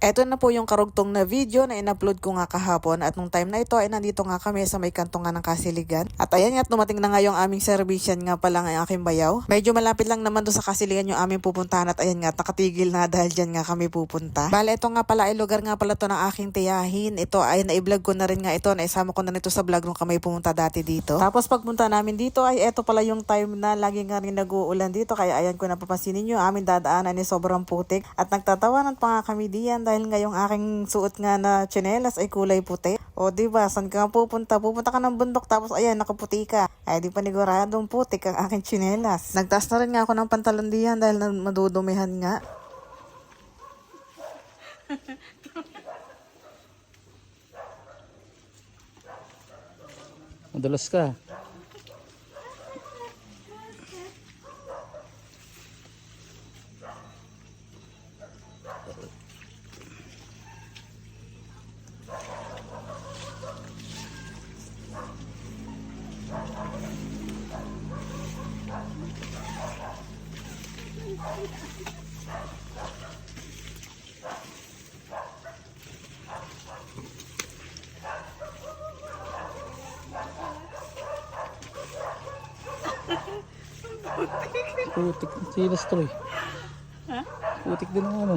Eto na po yung karugtong na video na in-upload ko nga kahapon at nung time na ito ay nandito nga kami sa may kanto nga ng Kasiligan. At ayan nga, dumating na nga yung aming servisyan nga pala ng aking bayaw. Medyo malapit lang naman doon sa Kasiligan yung aming pupuntahan at ayan nga, nakatigil na dahil dyan nga kami pupunta. Bale, ito nga pala ay lugar nga pala to ng aking tiyahin. Ito ay na-vlog ko na rin nga ito, naisama ko na nito sa vlog nung kami pumunta dati dito. Tapos pagpunta namin dito ay eto pala yung time na lagi nga rin nag-uulan dito. Kaya ayan, kung napapansinin nyo, aming dadaanan ay sobrang putik. At nagtatawanan pa nga kami diyan dahil nga yung aking suot nga na tsinelas ay kulay puti. O diba, saan ka pupunta? Pupunta ka ng bundok tapos ayan, nakaputi ka. Ay di paniguradong putik ang aking tsinelas. Nagtaas na rin nga ako ng pantalon diyan dahil madudumihan nga. Madulas ka. Putik. Silas to eh. Putik din ang ano.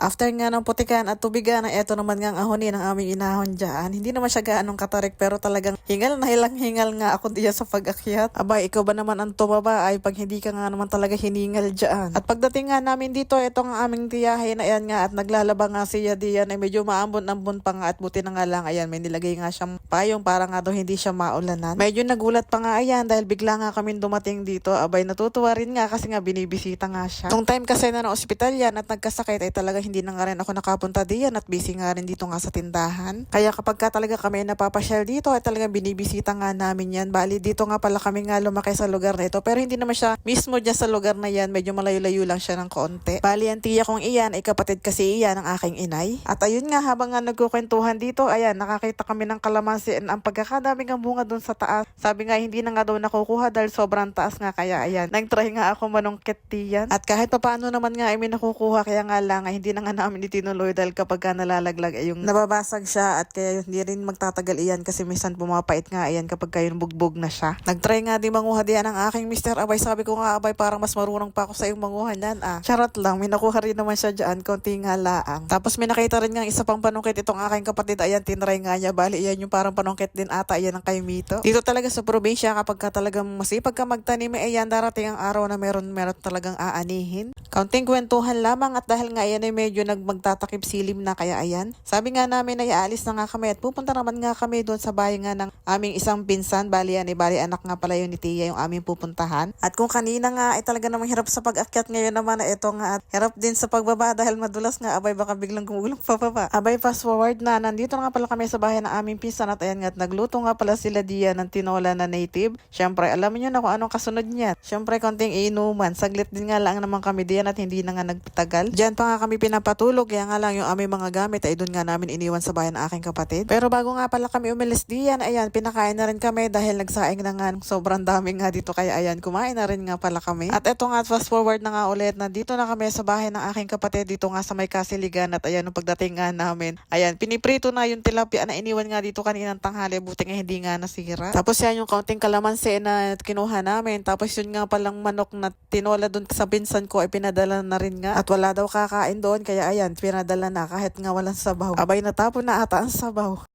After nga ng putikan at tubigan, eto naman nga ang ahonin ng aming inahon dyan. Hindi naman siya gaanong katarik pero talagang hingal na hingal nga ako diyan sa pag-akyat. Abay, ikaw ba naman ang tumaba ay pag hindi ka nga naman talaga hiningal dyan. At pagdating nga namin dito, eto nga aming tiyahin, ayan nga at naglalaba nga siya diyan ay medyo maambon-ambon pa nga at buti na nga lang, ayan, may nilagay nga siyang payong para nga daw hindi siya maulanan. Medyo nagulat pa nga ayan dahil bigla nga kami dumating dito. Abay, natutuwa rin nga kasi nga binibisita nga siya. Nung time kasi na ospital yan at nagkasakit ay talaga hindi na nga rin ako nakapunta diyan at busy nga rin dito nga sa tindahan. Kaya kapag ka talaga kami napapasyal dito ay talagang binibisita nga namin yan. Bali dito nga pala kami nga lumaki sa lugar na ito pero hindi naman siya mismo dyan sa lugar na yan. Medyo malayo-layo lang siya ng konti. Bali ang tiya kong iyan ay kapatid kasi iyan ng aking inay. At ayun nga, habang nga nagkukwentuhan dito, ayan, nakakita kami ng kalamansi and ang pagkakadami ng bunga dun sa taas. Sabi nga hindi na nga daw nakukuha dahil sobrang taas nga, kaya ayan, nag-try nga ako manungkit diyan. At kahit papaano naman nga ay may nakukuha, kaya nga lang ay hindi na nga namin itinuloy dahil kapag ka nalalaglag ay yung nababasag siya at kaya hindi rin magtatagal iyan kasi minsan pumapait nga iyan kapag kayo bugbog na siya. Nag-try nga di manguha diyan ang aking mister. Abay, sabi ko nga, abay, parang mas marunong pa ako sa yung manguha niyan. Charot lang, may nakuha rin naman siya dyan, konti nga laang. Tapos may nakita rin nga isa pang panungkit itong aking kapatid, ayan, tinry nga niya. Bali, iyan yung parang panungkit din ata, iyan ang kay Mito. Dito talaga sa probinsya, kapag ka talagang masipag ka magtanim, ayan, darating ang araw na meron talagang aanihin. Kaunting kwentuhan lamang at dahil nga ayan ay medyo magtatakip silim na, kaya ayan. Sabi nga namin ay aalis na nga kami at pupunta naman nga kami doon sa bahay nga ng aming isang pinsan. Bali yan, bali anak nga pala yun ni Tia yung aming pupuntahan. At kung kanina nga ay talaga namang hirap sa pag-akyat, ngayon naman ito nga at hirap din sa pagbaba dahil madulas nga. Abay, baka biglang gumulong pababa. Abay, fast forward na, nandito na nga pala kami sa bahay ng aming pinsan at ayan nga at nagluto nga pala sila Dia ng tinola na native. Syempre, alam niyo na kung anong kasunod niya. Syempre, konting inuman. Saglit din nga lang naman kami diyan at hindi na nga nagtagal. Diyan pa nga kami pinapatulog, kaya nga lang yung aming mga gamit ay doon nga namin iniwan sa bahay ng aking kapatid. Pero bago nga pala kami umalis diyan, ayan, pinakain na rin kami dahil nagsaing na nga sobrang dami nga dito, kaya ayan, kumain na rin nga pala kami. At eto nga, fast forward na nga ulit, na dito na kami sa bahay ng aking kapatid dito nga sa may Kasiligan at ayan, nung pagdating nga namin, ayan, piniprito na yung tilapia na iniwan nga dito kaninang tanghali, buti nga hindi nga nasira. Tapos yan yung kaunting kalamansi na kinuha namin, tapos yun nga palang manok na tinola doon sa pinsan ko ay pinadala na rin nga at wala daw kakain doon, kaya ayan, pinadala na kahit nga walang sabaw. Abay, natapon na ata ang sabaw.